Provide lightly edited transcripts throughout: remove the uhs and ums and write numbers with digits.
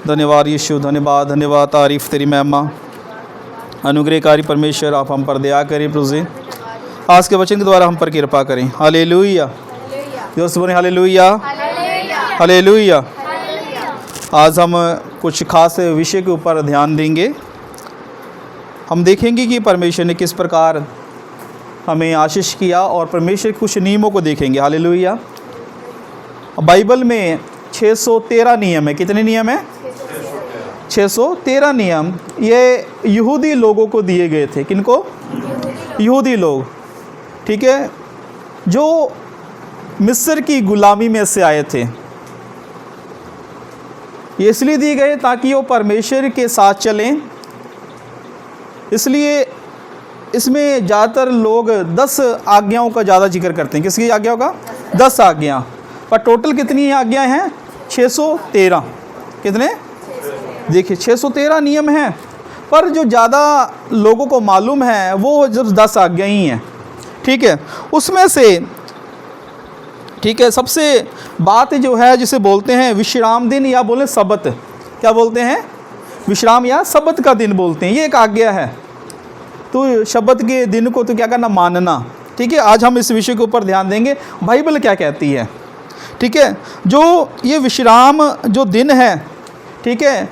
धन्यवाद यीशु, धन्यवाद धन्यवाद, तारीफ़ तेरी महिमा। अनुग्रहकारी परमेश्वर, आप हम पर दया करें प्रभु जी। आज के वचन के द्वारा हम पर कृपा करें। हालेलुया, दोस्त बोले हालेलुया, हालेलुया। आज हम कुछ खास विषय के ऊपर ध्यान देंगे। हम देखेंगे कि परमेश्वर ने किस प्रकार हमें आशीष किया और परमेश्वर के कुछ नियमों को देखेंगे। हालेलुया। बाइबल में 613 नियम है। कितने नियम हैं? 613 नियम। ये यहूदी लोगों को दिए गए थे। किनको? यहूदी लोग, ठीक है, जो मिस्र की गुलामी में से आए थे। ये इसलिए दिए गए ताकि वो परमेश्वर के साथ चलें। इसलिए इसमें ज़्यादातर लोग 10 आज्ञाओं का ज़्यादा जिक्र करते हैं। किसकी आज्ञाओं का? 10 आज्ञा। पर टोटल कितनी आज्ञाएं हैं? 613। कितने? देखिए 613 नियम हैं, पर जो ज़्यादा लोगों को मालूम है वो जब 10 आज्ञा ही हैं, ठीक है। उसमें से, ठीक है, सबसे बात जो है जिसे बोलते हैं विश्राम दिन या बोले सबत। क्या बोलते हैं? विश्राम या सबत का दिन बोलते हैं। ये एक आज्ञा है। तो शब्द के दिन को तो क्या करना? मानना, ठीक है। आज हम इस विषय के ऊपर ध्यान देंगे, बाइबल क्या कहती है, ठीक है। जो ये विश्राम जो दिन है, ठीक है,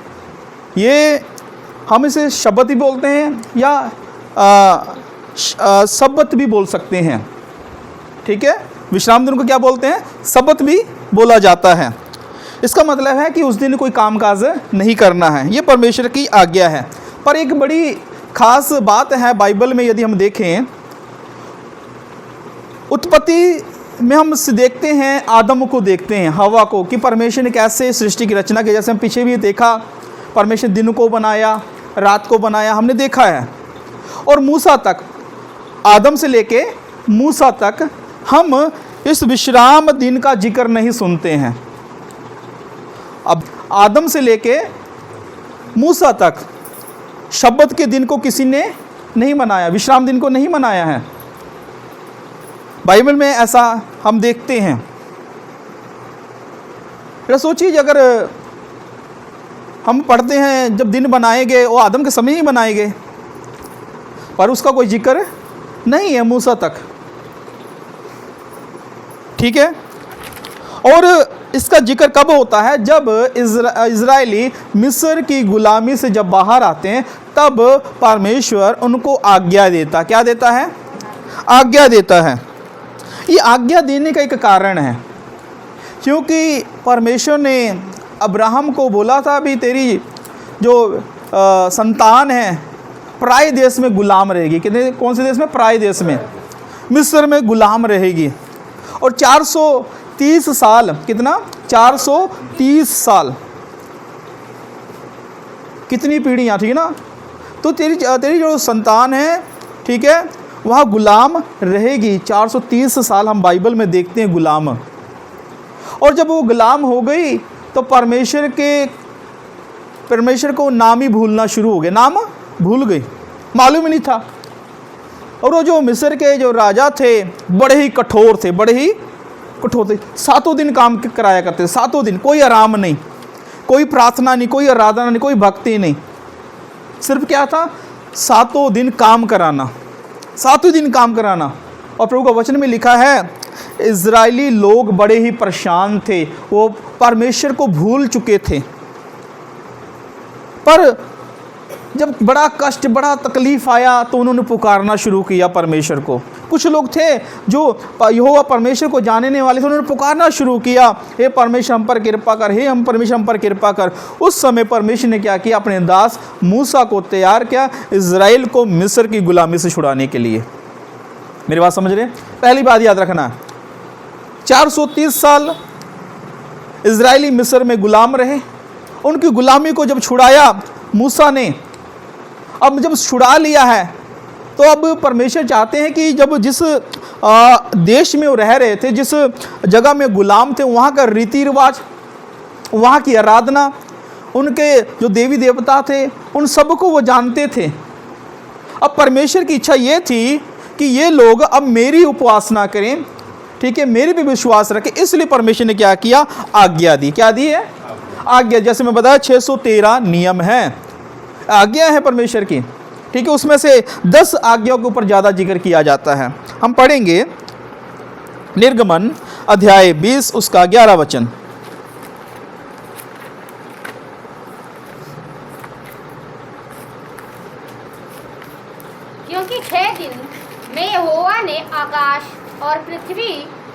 ये हम इसे शब्द भी बोलते हैं या सबत भी बोल सकते हैं, ठीक है। विश्राम दिन को क्या बोलते हैं? सबत भी बोला जाता है। इसका मतलब है कि उस दिन कोई कामकाज नहीं करना है। ये परमेश्वर की आज्ञा है। पर एक बड़ी खास बात है बाइबल में, यदि हम देखें उत्पत्ति में हम देखते हैं, आदम को देखते हैं, हवा को, कि परमेश्वर ने कैसे सृष्टि की रचना की। जैसे हम पीछे भी देखा, परमेश्वर दिन को बनाया, रात को बनाया, हमने देखा है। और मूसा तक, आदम से लेके मूसा तक हम इस विश्राम दिन का जिक्र नहीं सुनते हैं। अब आदम से लेके मूसा तक शब्बत के दिन को किसी ने नहीं मनाया, विश्राम दिन को नहीं मनाया है। बाइबल में ऐसा हम देखते हैं। फिर सोचिए, अगर हम पढ़ते हैं जब दिन बनाए गए वो आदम के समय ही बनाए गए, पर उसका कोई जिक्र नहीं है मूसा तक, ठीक है। और इसका जिक्र कब होता है? जब इज़राइली मिस्र की गुलामी से जब बाहर आते हैं, तब परमेश्वर उनको आज्ञा देता। क्या देता है? आज्ञा देता है। ये आज्ञा देने का एक कारण है, क्योंकि परमेश्वर ने अब्राहम को बोला था, भी तेरी जो संतान है पराए देश में गुलाम रहेगी। कितने? कौन से देश में? पराए देश में, मिस्र में गुलाम रहेगी। और 430 साल, कितना? 430 साल, कितनी पीढ़ियाँ, ठीक है ना। तो तेरी जो संतान है, ठीक है, वहाँ गुलाम रहेगी 430 साल। हम बाइबल में देखते हैं गुलाम। और जब वो गुलाम हो गई तो परमेश्वर को नाम ही भूलना शुरू हो गया। नाम भूल गई, मालूम ही नहीं था। और वो जो मिस्र के जो राजा थे, बड़े ही कठोर थे, बड़े ही कठोर थे। 7 दिन काम कराया करते थे, 7 दिन, कोई आराम नहीं, कोई प्रार्थना नहीं, कोई आराधना नहीं, कोई भक्ति नहीं। सिर्फ क्या था? 7 दिन काम कराना, 7 दिन काम कराना। और प्रभु का वचन में लिखा है, इज़राइली लोग बड़े ही परेशान थे, वो परमेश्वर को भूल चुके थे। पर जब बड़ा कष्ट, बड़ा तकलीफ आया, तो उन्होंने पुकारना शुरू किया परमेश्वर को। कुछ लोग थे जो यहोवा परमेश्वर को जानने वाले थे, उन्होंने पुकारना शुरू किया, हे परमेश्वर हम पर कृपा कर, हे हम परमेश्वर हम पर कृपा कर। उस समय परमेश्वर ने क्या किया? अपने दास मूसा को तैयार किया इज़राइल को मिस्र की गुलामी से छुड़ाने के लिए। मेरी बात समझ रहे हैं? पहली बात याद रखना, 430 साल इज़राइली मिस्र में गुलाम रहे। उनकी गुलामी को जब छुड़ाया मूसा ने, अब जब छुड़ा लिया है, तो अब परमेश्वर चाहते हैं कि जब जिस देश में वो रह रहे थे, जिस जगह में गुलाम थे, वहाँ का रीति रिवाज, वहाँ की आराधना, उनके जो देवी देवता थे, उन सब को वो जानते थे। अब परमेश्वर की इच्छा ये थी कि ये लोग अब मेरी उपासना करें, ठीक है, मेरे पे विश्वास रखें। इसलिए परमेश्वर ने क्या किया? आज्ञा दी। क्या दी है? आज्ञा, जैसे मैं बताया 613 नियम हैं, आज्ञा है परमेश्वर की, ठीक है। उसमें से 10 आज्ञाओं के ऊपर ज़्यादा जिक्र किया जाता है। हम पढ़ेंगे निर्गमन अध्याय 20 उसका 11 वचन। क्योंकि 6 दिन में यहोवा ने आकाश और पृथ्वी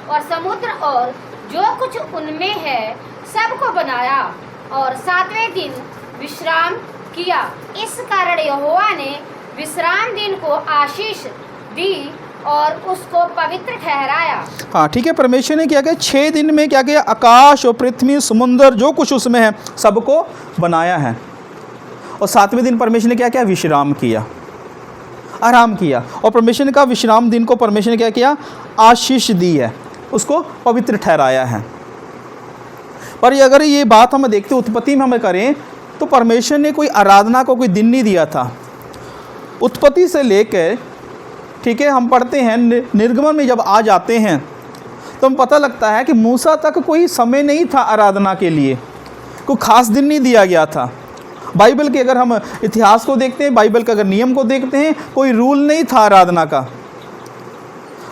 और समुद्र और जो कुछ उनमें है सबको बनाया और 7वें दिन विश्राम किया। इस कारण यहोवा ने विश्राम दिन को आशीष दी और उसको पवित्र ठहराया। हाँ, ठीक है। परमेश्वर ने क्या किया? 6 दिन में क्या किया? आकाश और पृथ्वी, समुद्र, जो कुछ उसमें है सबको बनाया है। और 7वें दिन परमेश्वर ने क्या किया? विश्राम किया, आराम किया। और परमेश्वर ने कहा विश्राम दिन को परमेश्वर ने क्या किया? आशीष दी है, उसको पवित्र ठहराया है। पर ये अगर ये बात हम देखते उत्पत्ति में हमें करें तो परमेश्वर ने कोई आराधना को कोई दिन नहीं दिया था। उत्पत्ति से लेकर, ठीक है, हम पढ़ते हैं निर्गमन में जब आ जाते हैं तो हम पता लगता है कि मूसा तक कोई समय नहीं था आराधना के लिए, कोई ख़ास दिन नहीं दिया गया था। बाइबल के अगर हम इतिहास को देखते हैं, बाइबल के अगर नियम को देखते हैं, कोई रूल नहीं था आराधना का।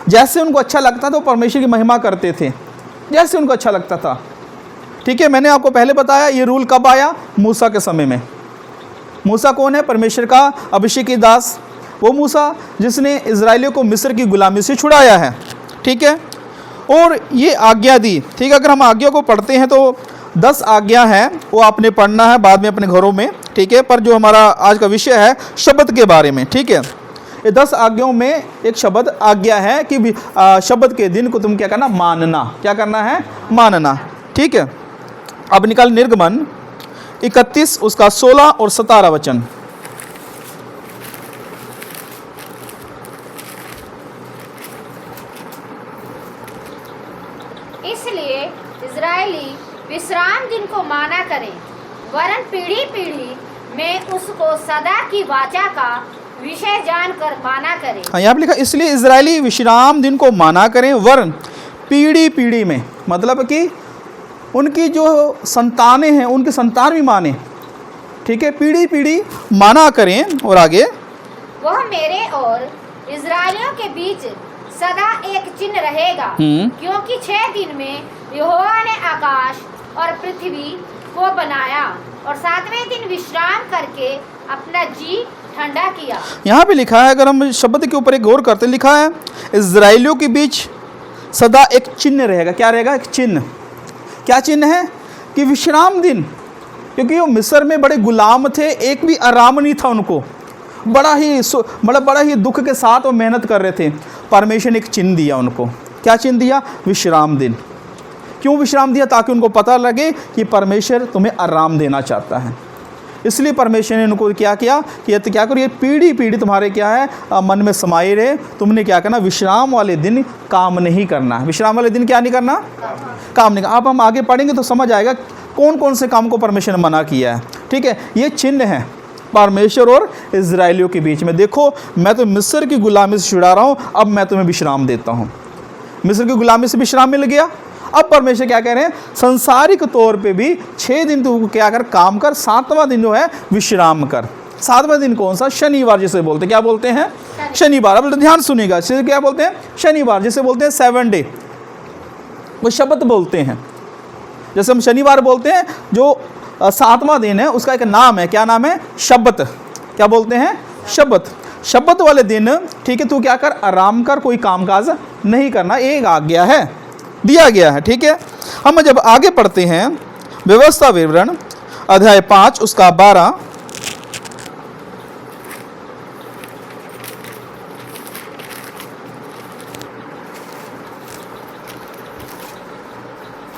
जैसे उनको अच्छा लगता था वो परमेश्वर की महिमा करते थे, जैसे उनको अच्छा लगता था, ठीक है। मैंने आपको पहले बताया ये रूल कब आया? मूसा के समय में। मूसा कौन है? परमेश्वर का अभिषेकी दास, वो मूसा जिसने इजराइलियों को मिस्र की गुलामी से छुड़ाया है, ठीक है। और ये आज्ञा दी, ठीक है। अगर हम आज्ञा को पढ़ते हैं तो 10 आज्ञा हैं, वो आपने पढ़ना है बाद में अपने घरों में, ठीक है। पर जो हमारा आज का विषय है शब्द के बारे में, ठीक है। ये 10 आज्ञाओं में एक शब्द आज्ञा है कि शब्द के दिन को तुम क्या करना? मानना। क्या करना है? मानना, ठीक है। अब निकाल निर्गमन 31 उसका 16 और 17 वचन। इसलिए इजरायली विश्राम दिन को माना करें, वरन पीढ़ी पीढ़ी में उसको सदा की वाचा का विषय जानकर माना करें। हाँ, यहाँ पे लिखा इसलिए इजरायली विश्राम दिन को माना करें, वरन पीढ़ी पीढ़ी में, मतलब कि उनकी जो संतानें हैं उनके संतान भी माने, ठीक है, पीढ़ी पीढ़ी माना करें। और आगे वह मेरे और इजरायलियों के बीच सदा एक चिन्ह रहेगा, क्योंकि 6 दिन में यहोवा ने आकाश और पृथ्वी को बनाया और 7वें दिन विश्राम करके अपना जी ठंडा किया। यहाँ पे लिखा है, अगर हम शब्द के ऊपर एक गौर करते, लिखा है इजराइलियों के बीच सदा एक चिन्ह रहेगा। क्या रहेगा? एक चिन्ह। क्या चिन्ह है? कि विश्राम दिन, क्योंकि वो मिस्र में बड़े गुलाम थे, एक भी आराम नहीं था उनको, बड़ा ही दुख के साथ वो मेहनत कर रहे थे। परमेश्वर ने एक चिन्ह दिया उनको। क्या चिन्ह दिया? विश्राम दिन। क्यों विश्राम दिया? ताकि उनको पता लगे कि परमेश्वर तुम्हें आराम देना चाहता है। इसलिए परमेश्वर ने उनको क्या किया कि क्या करो, ये पीढ़ी पीढ़ी तुम्हारे क्या है मन में समाये रहे। तुमने क्या करना? विश्राम वाले दिन काम नहीं करना। विश्राम वाले दिन क्या नहीं करना? काम नहीं करना। अब हम आगे पढ़ेंगे तो समझ आएगा कौन कौन से काम को परमेश्वर ने मना किया है, ठीक है। ये चिन्ह है परमेश्वर और इजराइलियों के बीच में। देखो, मैं तो मिस्र की गुलामी से छुड़ा रहा हूँ, अब मैं तुम्हें विश्राम देता हूँ। मिस्र की गुलामी से विश्राम मिल गया। अब परमेश्वर क्या कह रहे हैं? संसारिक तौर पे भी 6 दिन तू क्या कर? काम कर। 7वां दिन जो है विश्राम कर। 7वां दिन कौन सा? शनिवार जिसे बोलते हैं। क्या बोलते हैं? शनिवार। अब ध्यान सुनिएगा, क्या बोलते हैं? शनिवार जिसे बोलते हैं 7 डे, वो शब्द बोलते हैं। जैसे हम शनिवार बोलते हैं, जो 7वां दिन है उसका एक नाम है। क्या नाम है? शब्बत। क्या बोलते हैं? शब्बत। शब्बत वाले दिन, ठीक है, तू क्या कर? आराम कर, कोई कामकाज नहीं करना। एक आज्ञा है, दिया गया है, ठीक है। हम जब आगे पढ़ते हैं व्यवस्था विवरण अध्याय 5 उसका 12,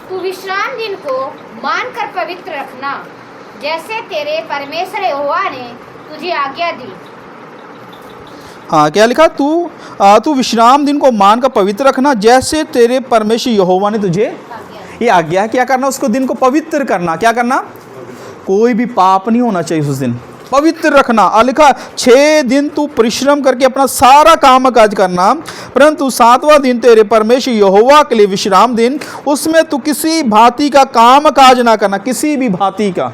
तू विश्राम दिन को मानकर पवित्र रखना, जैसे तेरे परमेश्वर यहोवा ने तुझे आज्ञा दी। हाँ, क्या लिखा? तू विश्राम दिन को मानकर पवित्र रखना, जैसे तेरे परमेश्वर यहोवा ने तुझे ये आज्ञा है। क्या करना? उसको दिन को पवित्र करना। क्या करना? कोई भी पाप नहीं होना चाहिए उस दिन। पवित्र रखना। लिखा 6 दिन तू परिश्रम करके अपना सारा काम काज करना, परंतु 7वां दिन तेरे परमेश्वर यहोवा के लिए विश्राम दिन, उसमें तू किसी भांति का काम काज ना करना, किसी भी भांति का।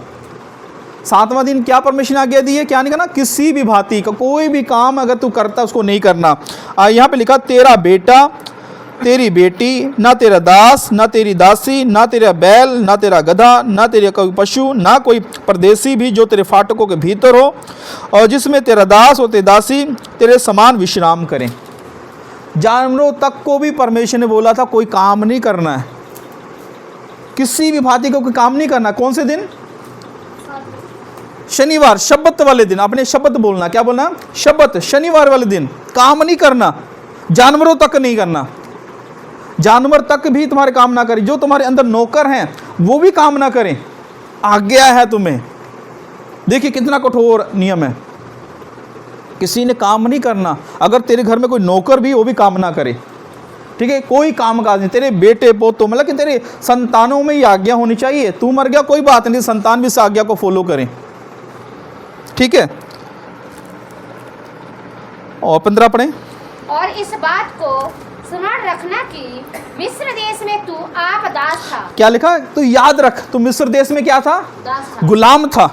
7वां दिन क्या परमेश्वर ने आज्ञा दी है, क्या नहीं करना, किसी भी भांति का कोई भी काम अगर तू करता उसको नहीं करना। यहाँ पे लिखा तेरा बेटा, तेरी बेटी, ना तेरा दास, ना तेरी दासी, ना तेरा बैल, ना तेरा गधा, ना तेरे कोई पशु, ना कोई परदेसी भी जो तेरे फाटकों के भीतर हो, और जिसमें तेरा दास और तेरी दासी तेरे समान विश्राम करें। जानवरों तक को भी परमेश्वर ने बोला था कोई काम नहीं करना है, किसी भी भांति का कोई काम नहीं करना। कौन से दिन? शनिवार, शब्बत वाले दिन। आपने शब्बत बोलना, क्या बोलना? शब्बत, शनिवार वाले दिन काम नहीं करना, जानवरों तक नहीं करना। जानवर तक भी तुम्हारे काम ना करें, जो तुम्हारे अंदर नौकर हैं वो भी काम ना करें, आज्ञा है तुम्हें। देखिए कितना कठोर नियम है, किसी ने काम नहीं करना। अगर तेरे घर में कोई नौकर भी वो भी काम ना करे, ठीक है, कोई काम काज नहीं। तेरे बेटे पोतों मतलब कि तेरे संतानों में ये आज्ञा होनी चाहिए। तू मर गया कोई बात नहीं, संतान भी इस आज्ञा को फॉलो करें, ठीक है। और 15 पढ़ें। और इस बात को स्मरण रखना कि मिस्र देश में तू आप दास था। क्या लिखा? तो याद रख, तू मिस्र देश में क्या था? दास था, गुलाम था।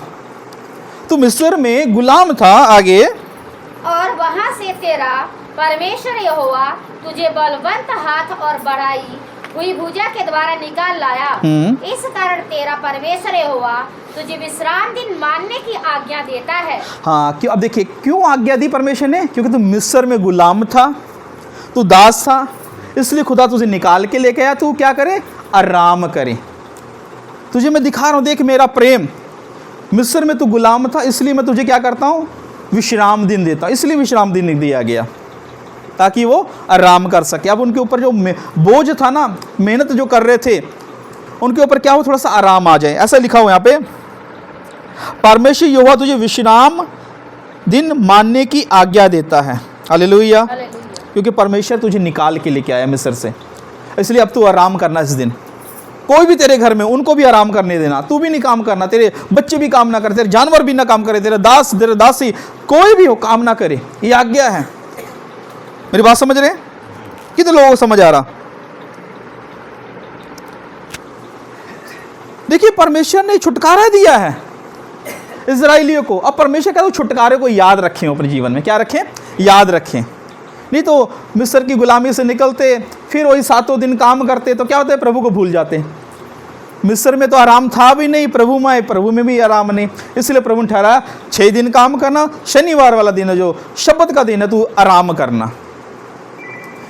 तू मिस्र में गुलाम था। आगे, और वहां से तेरा परमेश्वर यहोवा तुझे बलवंत हाथ और बढ़ाई हुई भुजा के द्वारा निकाल लाया। इस कारण तेरा परमेश्वर यहोवा तुझे विश्राम दिन मानने की आज्ञा देता है। हाँ, क्यों? अब देखिए क्यों आज्ञा दी परमेश्वर ने, क्योंकि तू मिस्र में गुलाम था, तू दास था, इसलिए खुदा तुझे निकाल के लेके आया। तू क्या करे? आराम करे। तुझे मैं दिखा रहा हूँ, देख मेरा प्रेम। मिस्र में तू गुलाम था, इसलिए मैं तुझे क्या करता हूँ? विश्राम दिन देता हूँ। इसलिए विश्राम दिन दिया गया ताकि वो आराम कर सके। अब उनके ऊपर जो बोझ था ना, मेहनत जो कर रहे थे, उनके ऊपर क्या हो, थोड़ा सा आराम आ जाए। ऐसा लिखा हो यहाँ पे, परमेश्वर यहोवा तुझे विश्राम दिन मानने की आज्ञा देता है। हालेलुया। क्योंकि परमेश्वर तुझे निकाल के लेके आया मिस्र से, इसलिए अब तू आराम करना इस दिन। कोई भी तेरे घर में उनको भी आराम करने देना, तू भी नहीं काम करना, तेरे बच्चे भी काम ना करे, तेरे जानवर भी ना काम करे, तेरे दास तेरे दासी कोई भी हो काम ना करे। ये आज्ञा है। मेरी बात समझ रहे हैं? कितने लोगों को समझ आ रहा? देखिए परमेश्वर ने छुटकारा दिया है इजराइलियों को। अब परमेश्वर कहता है छुटकारे को याद रखें अपने जीवन में। क्या रखें? याद रखें। नहीं तो मिस्र की गुलामी से निकलते फिर वही 7 दिन काम करते तो क्या होता है? प्रभु को भूल जाते। मिस्र में तो आराम था भी नहीं, प्रभु में भी आराम नहीं। इसलिए प्रभु ने ठहराया 6 दिन काम करना, शनिवार वाला दिन है जो शब्बत का दिन है तू आराम करना।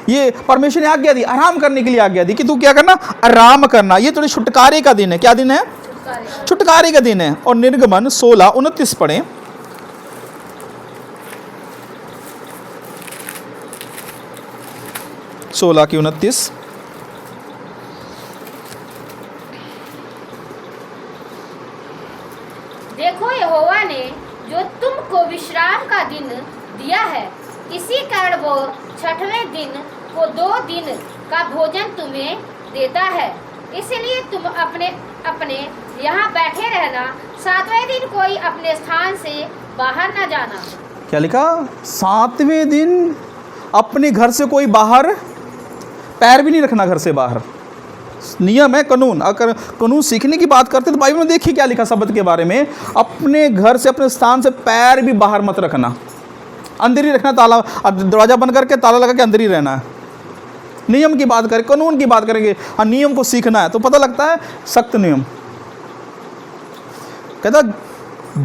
ये परमेश्वर ने आज्ञा दी, आराम करने के लिए आज्ञा दी कि तू क्या करना? आराम करना। ये थोड़े छुटकारे का दिन है। क्या दिन है? छुटकारे का दिन है। और निर्गमन 16:29 पढ़ें। सोलह की 29। देखो यहोवा ने जो तुमको विश्राम का दिन दिया है, इसी कारण वो 6वें दिन को 2 दिन का भोजन तुम्हें देता है। इसलिए तुम अपने अपने यहाँ बैठे रहना, 7वें दिन कोई अपने स्थान से बाहर न जाना। क्या लिखा? 7वें दिन अपने घर से कोई बाहर पैर भी नहीं रखना, घर से बाहर। नियम है, कानून। अगर कानून सीखने की बात करते तो बाइबल में देखिए क्या लिखा शब्द के बारे में। अपने घर से अपने स्थान से पैर भी बाहर मत रखना, अंदर ही रखना। ताला दरवाजा बंद करके ताला लगा के अंदर ही रहना है। नियम की बात करें, कानून की बात करेंगे। हाँ, नियम को सीखना है तो पता लगता है सख्त नियम। कहता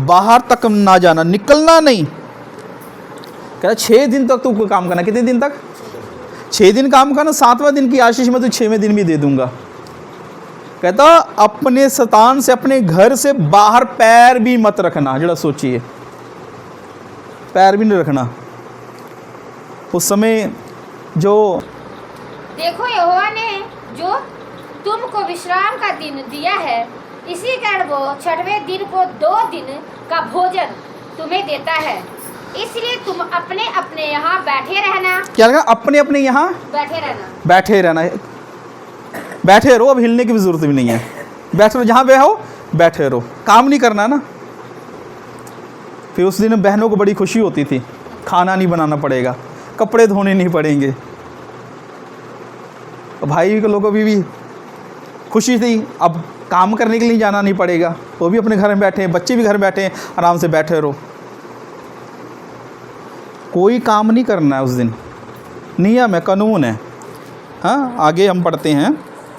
बाहर तक ना जाना, निकलना नहीं। कहता 6 दिन तक तू काम करना। कितने दिन तक? 6 दिन काम करना। 7वां दिन की आशीष मैं तो 6वें दिन भी दे दूंगा। कहता अपने स्थान से, अपने घर से बाहर पैर भी मत रखना। जरा सोचिए, पैर भी नहीं रखना। उस समय जो देखो यहोवा ने जो तुमको विश्राम का दिन दिया है, इसी कारण वो 6वें दिन को 2 दिन का भोजन तुम्हें देता है। इसलिए तुम अपने अपने यहाँ बैठे रहना। क्या लगा? अपने अपने यहाँ बैठे रहना। बैठे रहना। बैठे रहो, अब हिलने की भी जरूरत भी नहीं है। बैठे रहो, जहाँ पे हो बैठे रहो, काम नहीं करना ना। फिर उस दिन बहनों को बड़ी खुशी होती थी, खाना नहीं बनाना पड़ेगा, कपड़े धोने नहीं पड़ेंगे। भाई के लोगों को भी खुशी थी, अब काम करने के लिए जाना नहीं पड़ेगा, वो भी अपने घर में बैठे हैं, बच्चे भी घर बैठे हैं, आराम से बैठे रहो, कोई काम नहीं करना है उस दिन, नियम है, कानून है। हाँ, आगे हम पढ़ते हैं।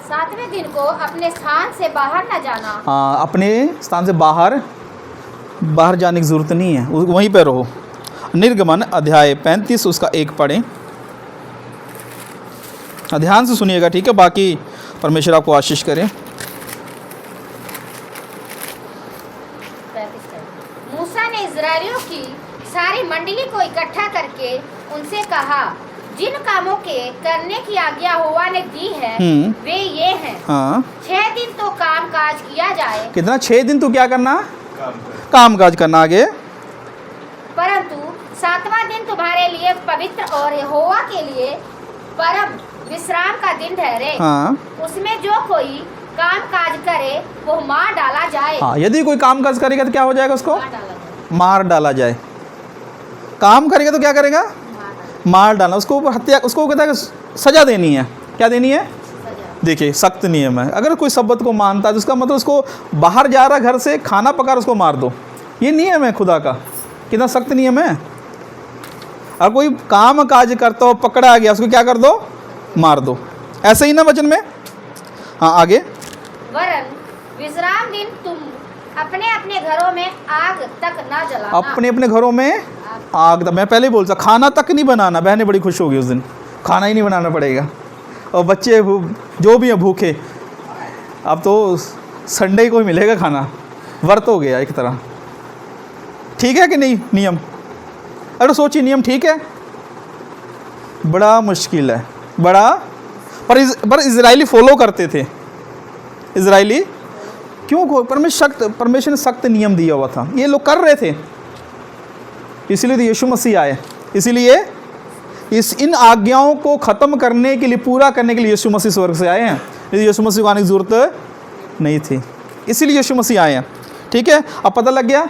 7वें दिन को अपने स्थान से बाहर न जाना। हाँ, अपने स्थान से बाहर जाने की ज़रूरत नहीं है, वहीं पर रहो। निर्गमन अध्याय 35 उसका 1 पढ़ें। ध्यान से सुनिएगा, ठीक है, बाकी परमेश्वर आपको आशीष करे। 35 मूसा ने इज़राइलियों की सारी मंडली को इकट्ठा करके उनसे कहा, जिन कामों के करने की आज्ञा यहोवा ने दी है वे ये हैं। हाँ, 6 दिन तो काम काज किया जाए। कितना? 6 दिन तो क्या करना? काम काज करना। आगे, परंतु 7वां दिन तुम्हारे लिए पवित्र और यहोवा के लिए परम विश्राम का दिन ठहरे। हाँ, उसमें जो कोई काम काज करे वो मार डाला जाए। हाँ, यदि कोई काम काज करेगा तो क्या हो जाएगा? उसको मार डाला जाए। मार डाला जाए। काम करेगा तो क्या करेगा? मार डालना, उसको हत्या, उसको कहता है कि सजा देनी है। क्या देनी है? देखिए, सख्त नियम है। अगर कोई सब्बत को मानता है तो उसका मतलब उसको बाहर जा रहा घर से, खाना पका उसको मार दो, ये नियम है खुदा का। कितना सख्त नियम है। और कोई काम काज करता हो, पकड़ा गया, उसको क्या कर दो? मार दो। ऐसे ही ना वचन में। हाँ, आगे। वरन विश्राम दिन तुम अपने अपने घरों में आग तक न जलाना। अपने अपने घरों में आग तक, मैं पहले ही बोलता, खाना तक नहीं बनाना। बहनें बड़ी खुश होगी उस दिन, खाना ही नहीं बनाना पड़ेगा। और बच्चे जो भी हैं भूखे, अब तो संडे को ही मिलेगा खाना, व्रत हो गया एक तरह। ठीक है कि नहीं नियम? अगर सोचिए, नियम ठीक है? बड़ा मुश्किल है, बड़ा। पर इजराइली फॉलो करते थे। इजराइली क्यों? परमेश्वर ने सख्त नियम दिया हुआ था, ये लोग कर रहे थे, इसीलिए तो यीशु मसीह आए। इसीलिए इन आज्ञाओं को ख़त्म करने के लिए, पूरा करने के लिए यीशु मसीह स्वर्ग से आए हैं। यदि यीशु मसीह को आने की ज़रूरत नहीं थी, इसीलिए यीशु मसीह आए हैं। ठीक है, अब पता लग गया।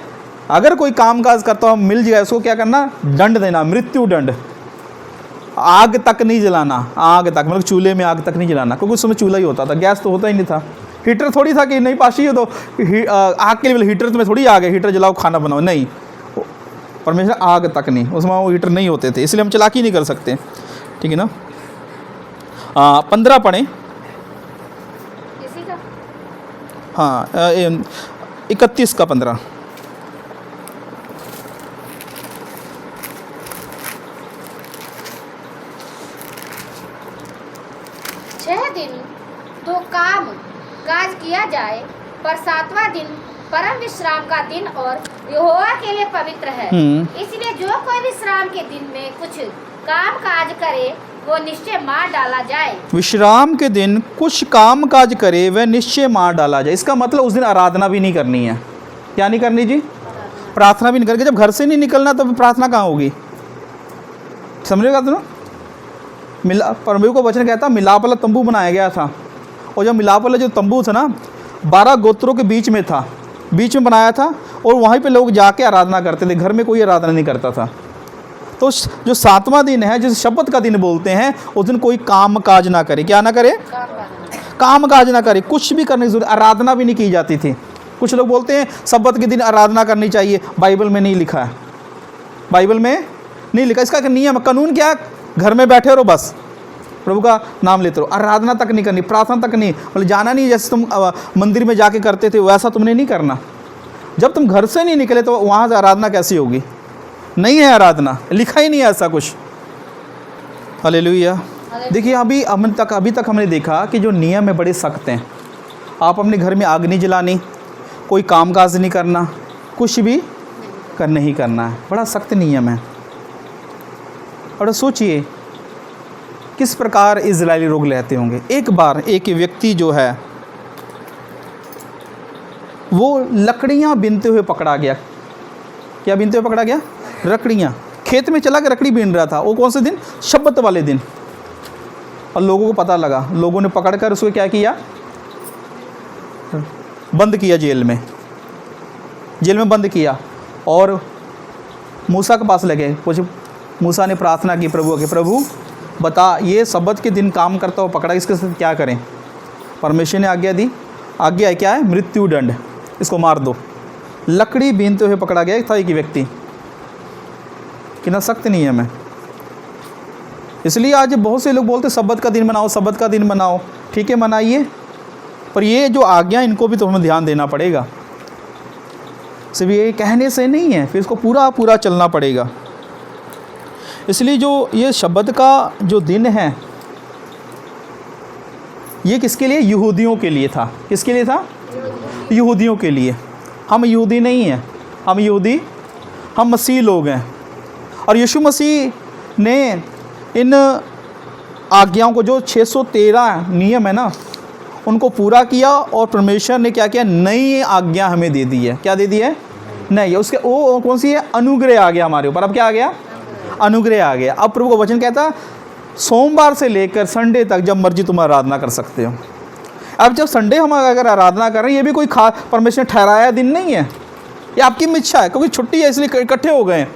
अगर कोई काम काज करता हो मिल जाए, उसको क्या करना? दंड देना, मृत्यु दंड। आग तक नहीं जलाना, आग तक मतलब चूल्हे में आग तक नहीं जलाना, क्योंकि उस समय चूल्हा ही होता था, गैस तो होता ही नहीं था। हीटर थोड़ी था कि नहीं पास ही हो तो आग के लिए हीटर तुम्हें थोड़ी आग है, हीटर जलाओ खाना बनाओ, नहीं। परमेश्वर आग तक नहीं, उसमें वो हीटर नहीं होते थे, इसलिए हम चालाकी नहीं कर सकते। ठीक है ना? 15 पढ़ें। किसी का? हाँ, 31 का 15। 6 दिन तो काम काज किया जाए, पर 7वां दिन परम विश्राम का दिन और यहोवा के लिए पवित्र है। इसलिए जो कोई विश्राम के दिन में कुछ काम काज करे वो निश्चय मार डाला जाए। विश्राम के दिन कुछ काम काज करे वह निश्चय मार डाला जाए। इसका मतलब उस दिन आराधना भी नहीं करनी है। क्या नहीं करनी जी? प्रार्थना भी नहीं करके। जब घर से नहीं निकलना तब प्रार्थना कहाँ होगी? समझेगा तो ना? परमेश्वर को वचन कहता, मिलाप वाला तंबू बनाया गया था, और जब मिलाप वाला जो तंबू था ना, 12 गोत्रों के बीच में था, बीच में बनाया था, और वहीं पे लोग जाके आराधना करते थे। घर में कोई आराधना नहीं करता था। तो जो 7वां दिन है, जिसे शब्बत का दिन बोलते हैं, उस दिन कोई काम काज ना करे। क्या ना करे? काम काज ना करे, कुछ भी करने की जरूरत, आराधना भी नहीं की जाती थी। कुछ लोग बोलते हैं शब्बत के दिन आराधना करनी चाहिए, बाइबल में नहीं लिखा है, बाइबल में नहीं लिखा। इसका नियम कानून क्या? घर में बैठे रहो, बस प्रभु का नाम लेते रहो, आराधना तक नहीं करनी, प्रार्थना तक नहीं, मतलब जाना नहीं। जैसे तुम मंदिर में जाके करते थे वैसा तुमने नहीं करना। जब तुम घर से नहीं निकले तो वहाँ से आराधना कैसी होगी? नहीं है आराधना, लिखा ही नहीं है ऐसा कुछ। हालेलुया। देखिए, अभी तक हमने देखा कि जो नियम है बड़े सख्त हैं। आप अपने घर में आग नहीं जलानी, कोई काम काज नहीं करना, कुछ भी नहीं करना है। बड़ा सख्त नियम है। और सोचिए किस प्रकार इजरायली रोग लेते होंगे। एक बार एक व्यक्ति जो है वो लकड़ियाँ बीनते हुए पकड़ा गया। क्या बीनते हुए पकड़ा गया? लकड़ियाँ। खेत में चला के लकड़ी बीन रहा था। वो कौन से दिन? शब्बत वाले दिन। और लोगों को पता लगा, लोगों ने पकड़कर उसको क्या किया? बंद किया जेल में बंद किया। और मूसा के पास लगे, पूछे। मूसा ने प्रार्थना की प्रभु के, प्रभु बता ये सब्बत के दिन काम करता हुआ पकड़ा, इसके साथ क्या करें? परमेश्वर ने आज्ञा दी। आज्ञा क्या है? मृत्यु दंड, इसको मार दो। लकड़ी बीनते हुए पकड़ा गया था एक व्यक्ति, कितना सख्त नियम है। इसलिए आज बहुत से लोग बोलते सब्बत का दिन मनाओ, सब्बत का दिन मनाओ। ठीक है, मनाइए, पर ये जो आज्ञा इनको भी तो हमें ध्यान देना पड़ेगा। सिर्फ ये कहने से नहीं है, फिर इसको पूरा पूरा चलना पड़ेगा। इसलिए जो ये शब्द का जो दिन है, ये किसके लिए? यहूदियों के लिए था। किसके लिए था? यहूदियों के लिए। हम यहूदी नहीं हैं, हम यहूदी, हम मसीह लोग हैं। और यीशु मसीह ने इन आज्ञाओं को, जो 613 नियम है ना, उनको पूरा किया। और परमेश्वर ने क्या किया? नई आज्ञा हमें दे दी है। क्या दे दी है? नहीं, उसके वो कौन सी है? अनुग्रह आ गया हमारे ऊपर। अब क्या आ गया? अनुग्रह आ गया। अब प्रभु का वचन कहता, सोमवार से लेकर संडे तक जब मर्जी तुम आराधना कर सकते हो। अब जब संडे हम अगर आराधना कर रहे हैं, ये भी कोई परमेश्वर ने ठहराया दिन नहीं है, ये आपकी इच्छा है, क्योंकि छुट्टी है इसलिए इकट्ठे हो गए।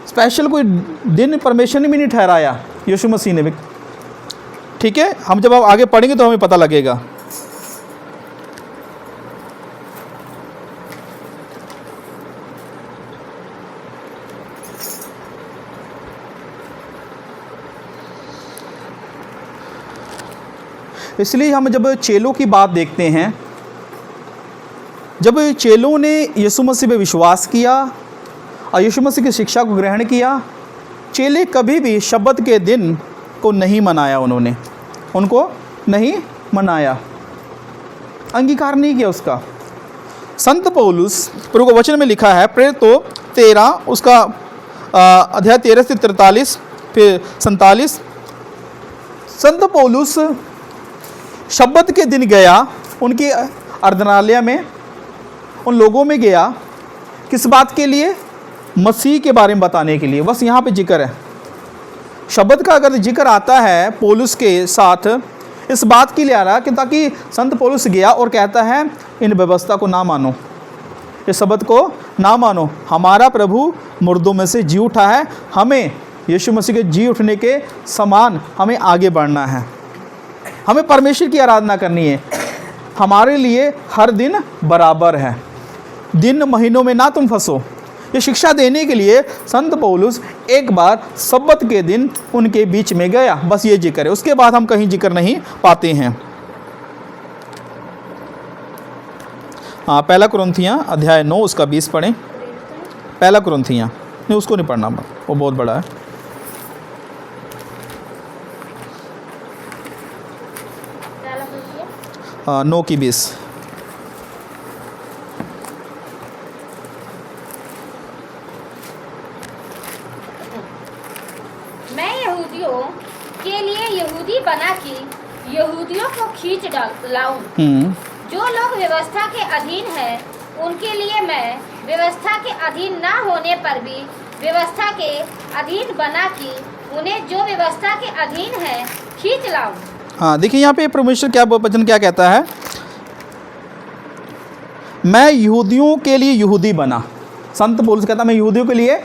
स्पेशल कोई दिन परमेश्वर ने भी नहीं ठहराया, यीशु मसीह ने भी। ठीक है, हम जब आप आगे पढ़ेंगे तो हमें पता लगेगा। इसलिए हम जब चेलों की बात देखते हैं, जब चेलों ने यीशु मसीह पे विश्वास किया और यीशु मसीह की शिक्षा को ग्रहण किया, चेले कभी भी शब्बत के दिन को नहीं मनाया। उन्होंने उनको नहीं मनाया, अंगीकार नहीं किया उसका। संत पौलुस, प्रभु के वचन में लिखा है, प्रेरितों 13 उसका अध्याय 13 से 43 फिर 47, संत पौलुस शब्बत के दिन गया उनकी आराधनालय में, उन लोगों में गया। किस बात के लिए? मसीह के बारे में बताने के लिए। बस यहाँ पे जिक्र है शब्बत का। अगर जिक्र आता है पौलुस के साथ, इस बात के लिए आ रहा कि ताकि संत पौलुस गया और कहता है इन व्यवस्था को ना मानो, इस शब्द को ना मानो। हमारा प्रभु मुर्दों में से जी उठा है, हमें यीशु मसीह के जी उठने के समान हमें आगे बढ़ना है, हमें परमेश्वर की आराधना करनी है। हमारे लिए हर दिन बराबर है, दिन महीनों में ना तुम फंसो। ये शिक्षा देने के लिए संत पौलुस एक बार सब्बत के दिन उनके बीच में गया। बस ये जिक्र है, उसके बाद हम कहीं जिक्र नहीं पाते हैं। हाँ, पहला कुरिन्थियाँ अध्याय 9 उसका 20 पढ़ें। पहला कुरिन्थियाँ नहीं, उसको नहीं पढ़ना, वो बहुत बड़ा है। हाँ, 9 की 20। मैं यहूदियों के लिए यहूदी बना कि यहूदियों को खींच लाऊं। जो लोग व्यवस्था के अधीन हैं, उनके लिए मैं व्यवस्था के अधीन ना होने पर भी व्यवस्था के अधीन बना कि उन्हें जो व्यवस्था के अधीन है खींच लाऊं। हाँ, देखिए यहाँ पे परमेश्वर क्या वचन क्या कहता है, मैं यहूदियों के लिए यहूदी बना। संत पौलुस कहता मैं यहूदियों के लिए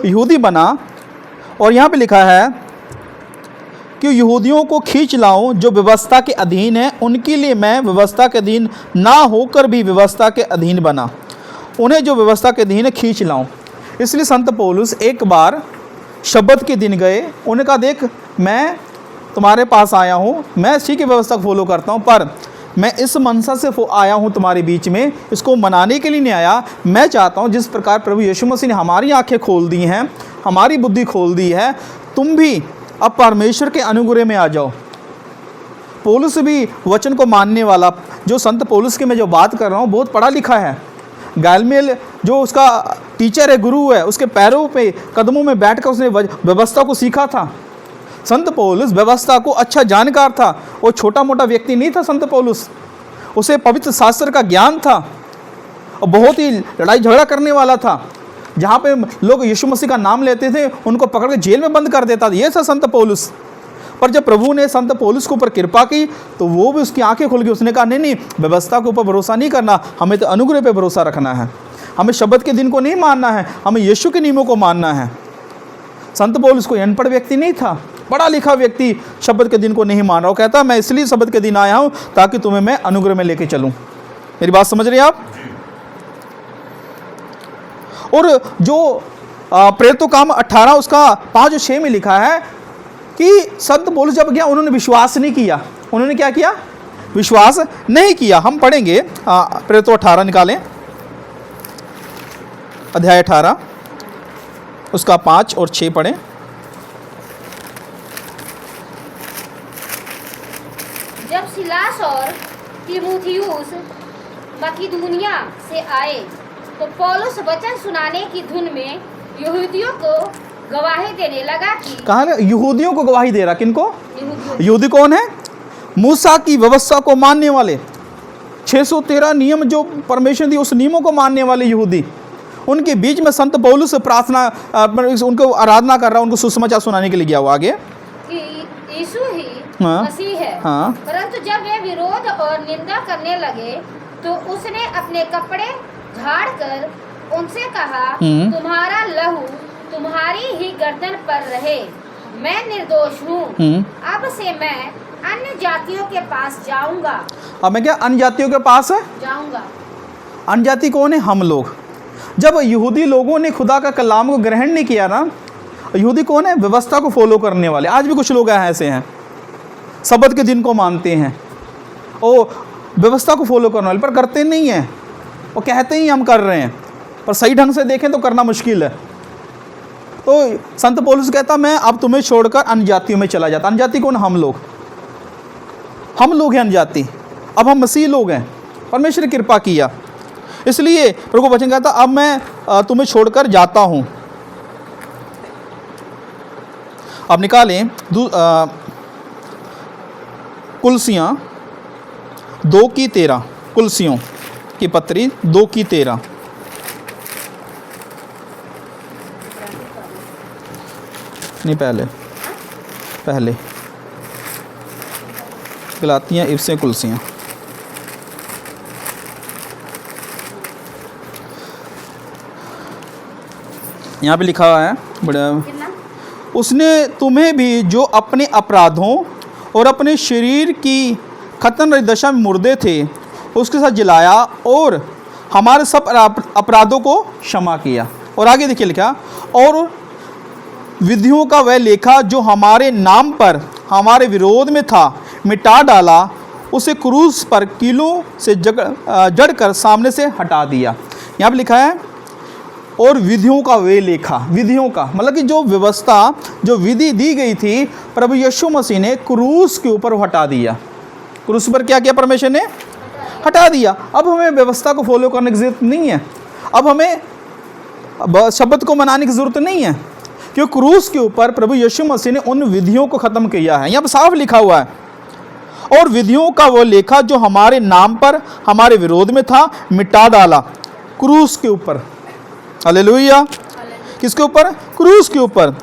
यहूदी बना। और यहाँ पे लिखा है कि यहूदियों को खींच लाऊं जो व्यवस्था के अधीन है, उनके लिए मैं व्यवस्था के अधीन ना होकर भी व्यवस्था के अधीन बना, उन्हें जो व्यवस्था के अधीन है खींच लाऊं। इसलिए संत पौलुस एक बार शब्बत के दिन गए, उन्होंने कहा देख मैं तुम्हारे पास आया हूँ, मैं इसी की व्यवस्था को फॉलो करता हूँ, पर मैं इस मनसा से आया हूँ तुम्हारे बीच में, इसको मनाने के लिए नहीं आया। मैं चाहता हूँ जिस प्रकार प्रभु यीशु मसीह ने हमारी आंखें खोल दी हैं, हमारी बुद्धि खोल दी है, तुम भी अब परमेश्वर के अनुग्रह में आ जाओ। पौलुस भी वचन को मानने वाला, जो संत पौलुस की मैं जो बात कर रहा हूँ बहुत पढ़ा लिखा है। गैलमेल जो उसका टीचर है, गुरु है, उसके पैरों पे कदमों में बैठकर उसने व्यवस्था को सीखा था। संत पौलुस व्यवस्था को अच्छा जानकार था, वो छोटा मोटा व्यक्ति नहीं था। संत पौलुस, उसे पवित्र शास्त्र का ज्ञान था और बहुत ही लड़ाई झगड़ा करने वाला था। जहाँ पे लोग यीशु मसीह का नाम लेते थे उनको पकड़ के जेल में बंद कर देता था, ये था संत पौलुस। पर जब प्रभु ने संत पौलुस के ऊपर कृपा की तो वो भी उसकी आंखें खुल गई। उसने कहा नहीं नहीं, व्यवस्था के ऊपर भरोसा नहीं करना, हमें तो अनुग्रह पे भरोसा रखना है। हमें शब्द के दिन को नहीं मानना है, हमें यीशु के नियमों को मानना है। संत पौलुस कोई अनपढ़ व्यक्ति नहीं था, पढ़ा लिखा व्यक्ति शब्द के दिन को नहीं मान रहा। वो कहता मैं इसलिए शब्द के दिन आया हूँ ताकि तुम्हें मैं अनुग्रह में लेके चलूँ। मेरी बात समझ रहे हैं आप? और जो प्रेरितों काम 18 उसका 5 और 6 में लिखा है कि संत पौलुस जब गया उन्होंने विश्वास नहीं किया। उन्होंने क्या किया? विश्वास नहीं किया। हम पढ़ेंगे प्रेरितों 18 निकालें, अध्याय 18 उसका 5 और 6 पढ़ें। जब सिलास और तीमुथियुस मकिदुनिया से आए तो पौलुस वचन सुनाने की धुन में यहूदियों को गवाही देने लगा कि कहा यहूदियों को गवाही दे रहा। किनको? यहूदियों यहूदी कौन है? मूसा की व्यवस्था को मानने वाले, 613 नियम जो परमेश्वर दी उस नियमों को मानने वाले यहूदी, उनके बीच में संत पौलुस प्रार्थना उनको आराधना कर रहा, उनको सुसमाचार सुनाने के लिए गया। वो आगे कि यीशु ही हाँ। मसीह है। हाँ। परंतु जब वे विरोध और निंदा करने लगे तो उसने अपने कपड़े झाड़कर उनसे कहा, तुम्हारा लहू तुम्हारी ही गर्दन पर रहे, मैं निर्दोष हूँ। अब से मैं अन्य जातियों के पास जाऊंगा। अब मैं क्या अन्य जातियों के पास जाऊंगा? अन्य जाति कौन है? हम लोग। जब यहूदी लोगों ने खुदा का कलाम को ग्रहण नहीं किया ना, यहूदी कौन है? व्यवस्था को फॉलो करने वाले। आज भी कुछ लोग ऐसे हैं, सब्त के दिन को मानते हैं, ओ व्यवस्था को फॉलो करने वाले, पर करते नहीं हैं। वो कहते ही हम कर रहे हैं, पर सही ढंग से देखें तो करना मुश्किल है। तो संत पौलुस कहता मैं अब तुम्हें छोड़कर अन्य जातियों में चला जाता। अन्य जाति कौन? हम लोग। हम लोग हैं अन्य जाति। अब हम मसीह लोग हैं, परमेश्वर ने कृपा किया, इसलिए प्रभु वचन कहता अब मैं तुम्हें छोड़कर जाता हूँ। अब निकालें कुलसियाँ 2:13, कुलसियों की पत्री 2:13। नहीं पहले गलातियाँ, इफ्से, कुलसियाँ। यहाँ पे लिखा हुआ है बड़ा, उसने तुम्हें भी जो अपने अपराधों और अपने शरीर की खतरनाक दशा में मुर्दे थे उसके साथ जिलाया और हमारे सब अपराधों को क्षमा किया। और आगे देखिए लिखा, और विधियों का वह लेखा जो हमारे नाम पर हमारे विरोध में था मिटा डाला, उसे क्रूस पर कीलों से जड़कर सामने से हटा दिया। यहाँ पे लिखा है और विधियों का वे लेखा। विधियों का मतलब कि जो व्यवस्था, जो विधि दी गई थी, प्रभु यीशु मसीह ने क्रूस के ऊपर हटा दिया। क्रूस पर क्या किया? परमेश्वर ने हटा दिया। अब हमें व्यवस्था को फॉलो करने की ज़रूरत नहीं है। अब हमें शब्द को मनाने की ज़रूरत नहीं है, क्योंकि क्रूस के ऊपर प्रभु यीशु मसीह ने उन विधियों को ख़त्म किया है। यहाँ पर साफ लिखा हुआ है, और विधियों का वो लेखा जो हमारे नाम पर हमारे विरोध में था मिटा डाला क्रूस के ऊपर। हालेलुया। किसके ऊपर? क्रूस के ऊपर।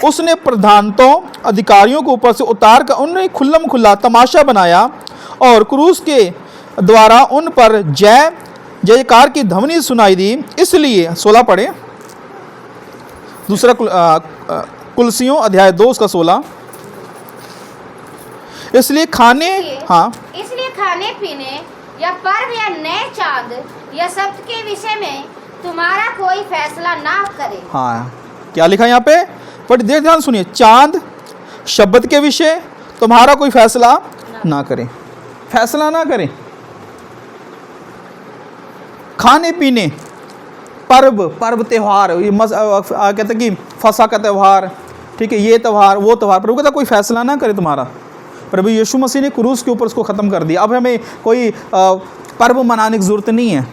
उसने प्रधानतों, अधिकारियों को ऊपर से उतार कर उन्हें खुल्लम खुल्ला तमाशा बनाया और क्रूस के द्वारा उन पर जय जयकार की ध्वनि सुनाई दी। इसलिए 16 पढ़े, दूसरा कुलसियों अध्याय 2 उसका 16। इसलिए खाने पीने या पर्व या नए चांद या शब्द के विषय में तुम्हारा कोई फैसला ना करे। हाँ, क्या लिखा यहाँ पे? पर देर ध्यान सुनिए, चांद शब्द के विषय तुम्हारा कोई फैसला ना करे। फैसला ना करें। खाने पीने, पर्व त्यौहार, ये कहते हैं कि फसा का त्यौहार, ठीक है, ये त्यौहार वो त्यौहार, प्रभु कहता कोई फैसला ना करे तुम्हारा। प्रभु यीशु मसीह ने क्रूस के ऊपर उसको ख़त्म कर दिया। अब हमें कोई पर्व मनाने की ज़रूरत नहीं है।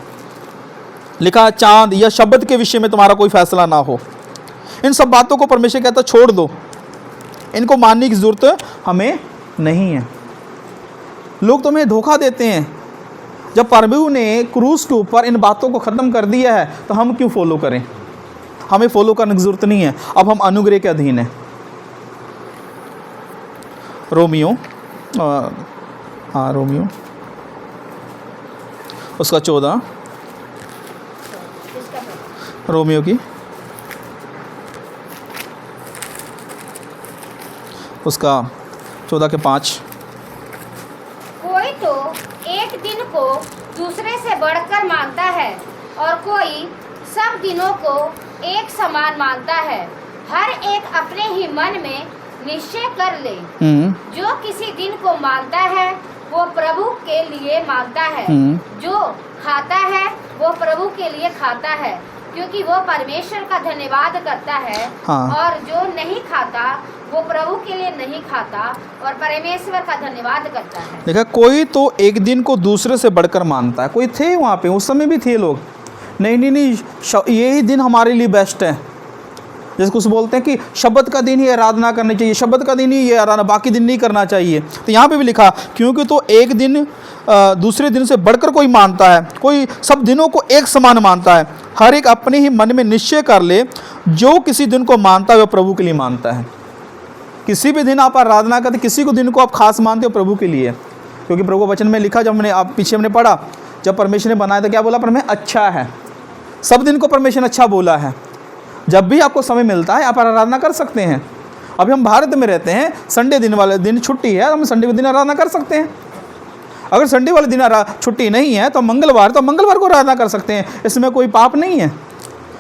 लिखा चांद या शब्द के विषय में तुम्हारा कोई फैसला ना हो। इन सब बातों को परमेश्वर कहता छोड़ दो, इनको मानने की ज़रूरत हमें नहीं है। लोग तुम्हें धोखा देते हैं। जब प्रभु ने क्रूस के ऊपर इन बातों को ख़त्म कर दिया है तो हम क्यों फॉलो करें? हमें फॉलो करने की ज़रूरत नहीं है। अब हम अनुग्रह के अधीन हैं। रोमियो उसका 14 रोमियो की उसका 14:5। कोई तो एक दिन को दूसरे से बढ़कर मानता है और कोई सब दिनों को एक समान मानता है। हर एक अपने ही मन में निश्चय कर ले, जो किसी दिन को मानता है वो प्रभु के लिए मानता है, जो खाता है वो प्रभु के लिए खाता है, क्योंकि वो परमेश्वर का धन्यवाद करता है। हाँ। और जो नहीं खाता वो प्रभु के लिए नहीं खाता और परमेश्वर का धन्यवाद करता है। देखा, कोई तो एक दिन को दूसरे से बढ़कर मानता है। कोई थे वहाँ पे, उस समय भी थे लोग, नहीं यही दिन हमारे लिए बेस्ट है। जैसे कुछ बोलते हैं कि शब्द का दिन ही आराधना करनी चाहिए, शब्द का दिन ही ये आराधना, बाकी दिन नहीं करना चाहिए। तो यहाँ पे भी लिखा, क्योंकि तो एक दिन दूसरे दिन से बढ़कर कोई मानता है, कोई सब दिनों को एक समान मानता है। हर एक अपने ही मन में निश्चय कर ले, जो किसी दिन को मानता है वह प्रभु के लिए मानता है। किसी भी दिन आप आराधना करते, किसी को दिन को आप खास मानते हो, प्रभु के लिए। क्योंकि प्रभु वचन में लिखा, जब आप पीछे हमने पढ़ा, जब परमेश्वर ने बनाया तो क्या बोला? परमेश्वर अच्छा है। सब दिन को परमेश्वर ने अच्छा बोला है। जब भी आपको समय मिलता है आप आराधना कर सकते हैं। अभी हम भारत में रहते हैं, संडे दिन वाले दिन छुट्टी है, हम संडे के दिन आराधना कर सकते हैं। अगर संडे वाले दिन छुट्टी नहीं है तो मंगलवार को आराधना कर सकते हैं। इसमें कोई पाप नहीं है,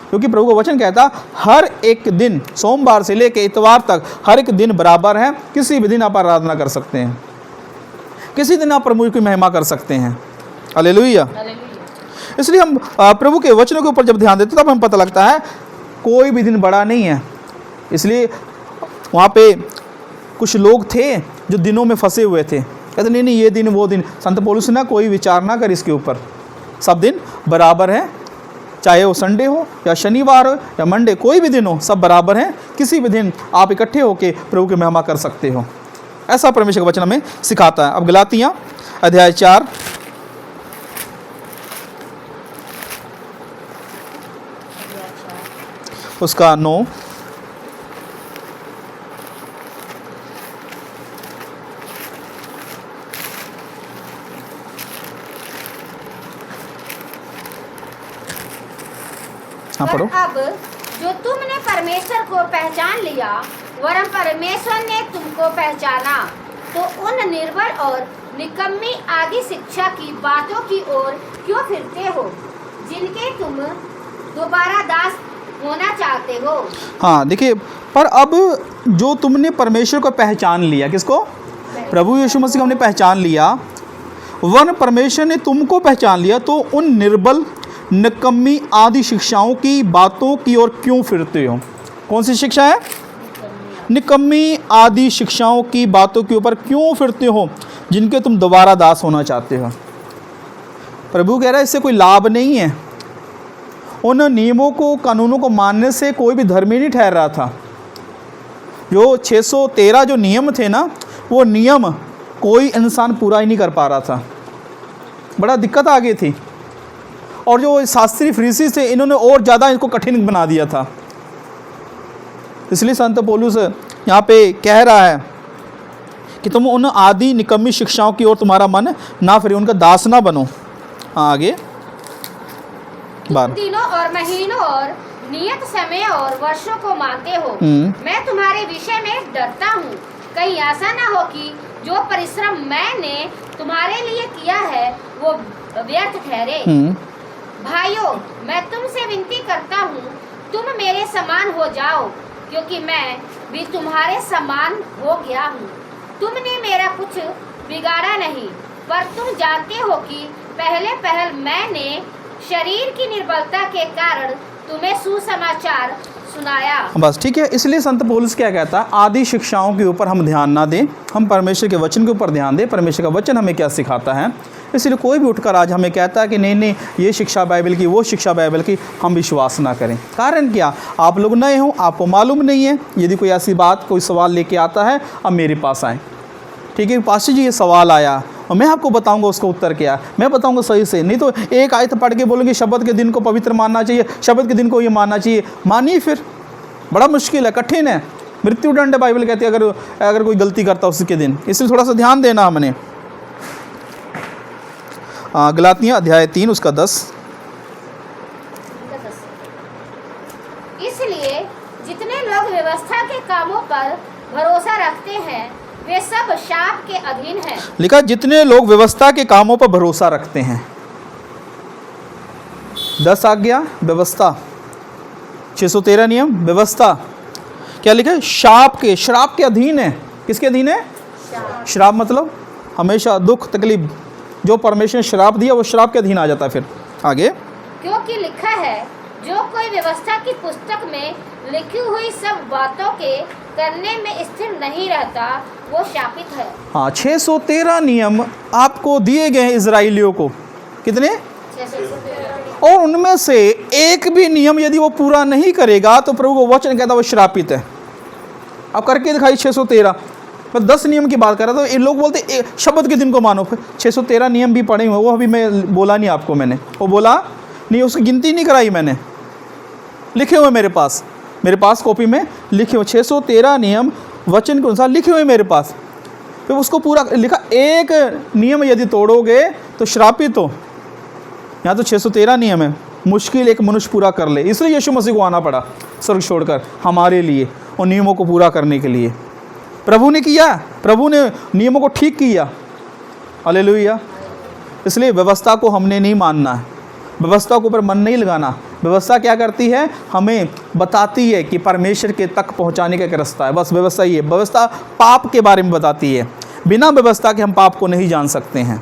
क्योंकि प्रभु का वचन कहता हर एक दिन, सोमवार से लेकर इतवार तक हर एक दिन बराबर है। किसी भी दिन आप आराधना कर सकते हैं, किसी दिन आप प्रभु की महिमा कर सकते हैं। हालेलुया। इसलिए हम प्रभु के वचनों के ऊपर जब ध्यान देते तब हमें पता लगता है कोई भी दिन बड़ा नहीं है। इसलिए वहाँ पे कुछ लोग थे जो दिनों में फंसे हुए थे, कहते नहीं ये दिन वो दिन। संत पौलुस ना कोई विचार ना कर इसके ऊपर, सब दिन बराबर है, चाहे वो संडे हो या शनिवार हो या मंडे, कोई भी दिन हो, सब बराबर हैं। किसी भी दिन आप इकट्ठे होकर प्रभु की महिमा कर सकते हो। ऐसा परमेश्वर का वचन हमें सिखाता है। अब गलातियाँ अध्याय 4 उसका 9। हाँ पढ़ो। पर अब जो तुमने परमेश्वर को पहचान लिया, वरन परमेश्वर ने तुमको पहचाना, तो उन निर्बल और निकम्मी आदि शिक्षा की बातों की ओर क्यों फिरते हो, जिनके तुम दोबारा दास होना चाहते हो। हाँ देखिए, पर अब जो तुमने परमेश्वर को पहचान लिया, किसको? प्रभु यीशु मसीह को हमने पहचान लिया, वरन परमेश्वर ने तुमको पहचान लिया, तो उन निर्बल निकम्मी आदि शिक्षाओं की बातों की ओर क्यों फिरते हो? कौन सी शिक्षा है? निकम्मी आदि शिक्षाओं की बातों के ऊपर क्यों फिरते हो, जिनके तुम दोबारा दास होना चाहते हो। प्रभु कह रहा है इससे कोई लाभ नहीं है। उन नियमों को, कानूनों को मानने से कोई भी धर्मी नहीं ठहर रहा था। जो 613 जो नियम थे ना, वो नियम कोई इंसान पूरा ही नहीं कर पा रहा था, बड़ा दिक्कत आ गई थी। और जो शास्त्री फरीसी थे, इन्होंने और ज़्यादा इनको कठिन बना दिया था। इसलिए संत पौलुस यहाँ पे कह रहा है कि तुम उन आदि निकम्मी शिक्षाओं की ओर तुम्हारा मन ना फिरे, उनका दास ना बनो। आगे तुम दिनों और महीनों और नियत समय और वर्षों को मानते हो। मैं तुम्हारे विषय में डरता हूँ, कहीं ऐसा ना हो कि जो परिश्रम मैंने तुम्हारे लिए किया है वो व्यर्थ ठहरे। भाइयों, मैं तुमसे विनती करता हूँ, तुम मेरे समान हो जाओ, क्योंकि मैं भी तुम्हारे समान हो गया हूँ। तुमने मेरा कुछ बिगाड़ा नहीं, पर तुम जानते हो कि पहल मैंने शरीर की निर्बलता के कारण तुम्हें सुसमाचार सुनाया। बस ठीक है। इसलिए संत पौलुस क्या कहता है, आदि शिक्षाओं के ऊपर हम ध्यान ना दें, हम परमेश्वर के वचन के ऊपर ध्यान दें। परमेश्वर का वचन हमें क्या सिखाता है। इसलिए कोई भी उठकर आज हमें कहता है कि नहीं ये शिक्षा बाइबल की, वो शिक्षा बाइबल की, हम विश्वास ना करें। कारण क्या? आप लोग नए हो, आपको मालूम नहीं है। यदि कोई ऐसी बात, कोई सवाल लेके आता है, अब मेरे पास आए, ठीक है पास्टर जी ये सवाल आया, और मैं आपको बताऊंगा उसका उत्तर क्या, मैं बताऊंगा सही से। नहीं तो एक आयत पढ़ के बोलेंगे शब्द के दिन को पवित्र मानना चाहिए, शब्द के दिन को ये मानना चाहिए, मानिए फिर। बड़ा मुश्किल है, कठिन है, मृत्युदंड है बाइबल कहती है अगर कोई गलती करता उसके दिन। इसलिए थोड़ा सा ध्यान देना हमने। गलातियाँ अध्याय 3 उसका 10। कामों पर भरोसा रखते हैं वे सब शाप के अधीन हैं। लिखा जितने लोग व्यवस्था के कामों पर भरोसा रखते हैं। 10 आज्ञा व्यवस्था, 613 नियम व्यवस्था, क्या लिखा है? श्राप के अधीन है। किसके अधीन है? श्राप मतलब हमेशा दुख तकलीफ, जो परमेश्वर ने श्राप दिया वो श्राप के अधीन आ जाता है। फिर आगे, क्योंकि लिखा है जो कोई व्यवस्था की पुस्तक में लिखी हुई सब बातों के करने में स्थिर नहीं रहता वो शापित है। हाँ, 613 नियम आपको दिए गए हैं इजराइलियों को। कितने? 613। और उनमें से एक भी नियम यदि वो पूरा नहीं करेगा तो प्रभु को वचन कहता है वो श्रापित है। अब करके दिखाई 613। मैं 10 नियम की बात कर रहा था। ये लोग बोलते शब्द के दिन को मानो। फिर 613 नियम भी पढ़े हुए, वो अभी मैं बोला नहीं आपको, मैंने वो बोला नहीं, उसकी गिनती नहीं कराई मैंने, लिखे हुए मेरे पास कॉपी में लिखे हुए 613 नियम वचन के अनुसार लिखे हुए मेरे पास। फिर उसको पूरा लिखा, एक नियम यदि तोड़ोगे तो श्रापित हो। यहाँ तो 613 नियम है, मुश्किल एक मनुष्य पूरा कर ले। इसलिए यीशु मसीह को आना पड़ा स्वर्ग छोड़कर हमारे लिए, उन नियमों को पूरा करने के लिए। प्रभु ने किया, प्रभु ने नियमों को ठीक किया। हालेलुया। इसलिए व्यवस्था को हमने नहीं मानना है, व्यवस्था के ऊपर मन नहीं लगाना। व्यवस्था क्या करती है? हमें बताती है कि परमेश्वर के तक पहुंचाने का एक रास्ता है, बस व्यवस्था ये। व्यवस्था पाप के बारे में बताती है। बिना व्यवस्था के हम पाप को नहीं जान सकते हैं।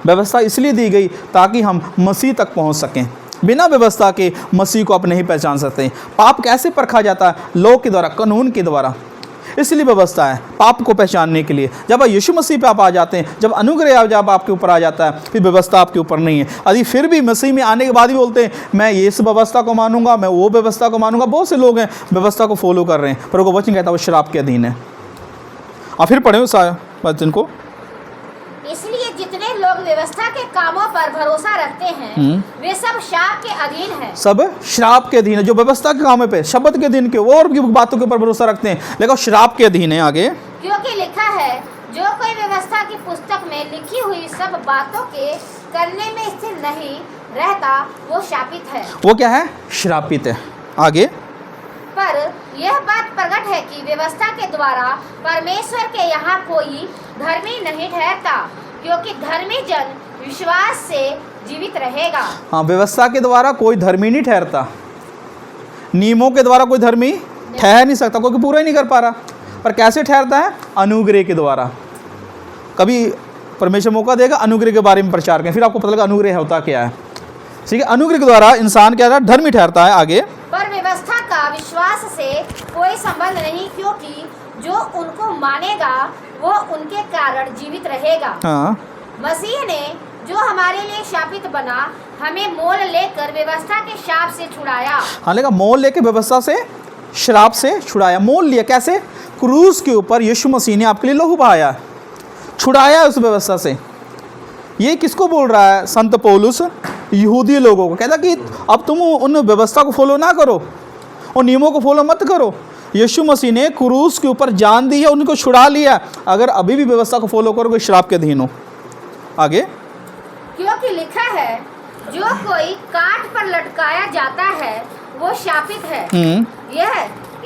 व्यवस्था इसलिए दी गई ताकि हम मसीह तक पहुंच सकें। बिना व्यवस्था के मसीह को आप नहीं पहचान सकते। पाप कैसे परखा जाता है? लॉ के द्वारा, कानून के द्वारा। इसलिए व्यवस्था है पाप को पहचानने के लिए। जब यीशु मसीह पे आप आ जाते हैं, जब अनुग्रह जब आपके ऊपर आ जाता है, फिर व्यवस्था आपके ऊपर नहीं है। यदि फिर भी मसीह में आने के बाद भी बोलते हैं मैं ये इस व्यवस्था को मानूंगा, मैं वो व्यवस्था को मानूंगा, बहुत से लोग हैं व्यवस्था को फॉलो कर रहे हैं, पर वो वचन कहता है वो श्राप के अधीन है। और फिर पढ़े उस वचन को, इसलिए जितने लोग व्यवस्था के कामों पर भरोसा रखते हैं वे सब शाप के अधीन हैं। सब श्राप के अधीन है। जो व्यवस्था के कामों पे, शब्द के दिन के और भी बातों के ऊपर भरोसा रखते हैं, लेकिन श्राप के अधीन है। आगे, क्योंकि लिखा है जो कोई व्यवस्था की पुस्तक में लिखी हुई सब बातों के करने में स्थिर नहीं रहता वो शापित है। वो क्या है? श्रापित है। आगे, पर यह बात प्रकट है कि व्यवस्था के द्वारा परमेश्वर के यहाँ कोई धर्मी नहीं ठहरता, क्योंकि धर्मी जन विश्वास से जीवित रहेगा। हाँ, व्यवस्था के द्वारा कोई धर्मी नहीं ठहरता, नियमों के द्वारा कोई धर्मी ठहर नहीं सकता, क्योंकि पूरा ही नहीं कर पा रहा। पर कैसे ठहरता है? अनुग्रह के द्वारा। कभी परमेश्वर मौका देगा अनुग्रह के बारे में प्रचार करें, फिर आपको पता लगा अनुग्रह होता क्या है। ठीक है, अनुग्रह के द्वारा इंसान क्या है? धर्मी ठहरता है। आगे, पर व्यवस्था का विश्वास से कोई संबंध नहीं, क्योंकि जो उनको मानेगा वो उनके कारण जीवित रहेगा। हाँ, मसीह ने जो हमारे लिए शापित बना हमें मोल लेकर व्यवस्था के शाप से छुड़ाया। हाँ, लेकिन मोल लेके व्यवस्था से श्राप से छुड़ाया। मोल लिया कैसे? क्रूस के ऊपर यीशु मसीह ने आपके लिए लहू बहाया, छुड़ाया उस व्यवस्था से। ये किसको बोल रहा है संत पौलुस? यहूदी लोगों को। कहता कि अब तुम उन व्यवस्था को फॉलो ना करो, और नियमों को फॉलो मत करो। यीशु मसीह ने क्रूस के ऊपर जान दी है, उनको छुड़ा लिया। अगर अभी भी व्यवस्था को फॉलो करोगे श्राप के अधीन हो। आगे, क्योंकि लिखा है जो कोई काट पर लटकाया जाता है वो शापित है। यह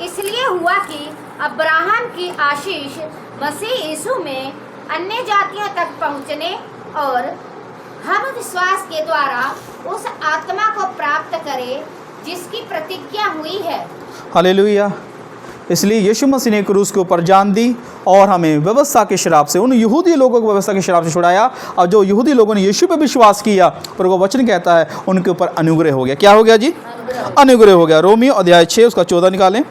इसलिए हुआ कि अब्राहम की आशीष मसीह यीशु में अन्य जातियों तक पहुंचने और हम विश्वास के द्वारा उस आत्मा को प्राप्त करें जिसकी प्रतिज्ञा हुई है। हालेलुया। इसलिए यीशु मसीह ने क्रूस के ऊपर जान दी और हमें व्यवस्था के श्राप से, उन यहूदी लोगों को व्यवस्था के श्राप से छुड़ाया। और जो यहूदी लोगों ने यीशु पे विश्वास किया, पर वो वचन कहता है उनके ऊपर अनुग्रह हो गया। क्या हो गया जी? अनुग्रह हो गया। रोमियो अध्याय 6 उसका 14 निकालें।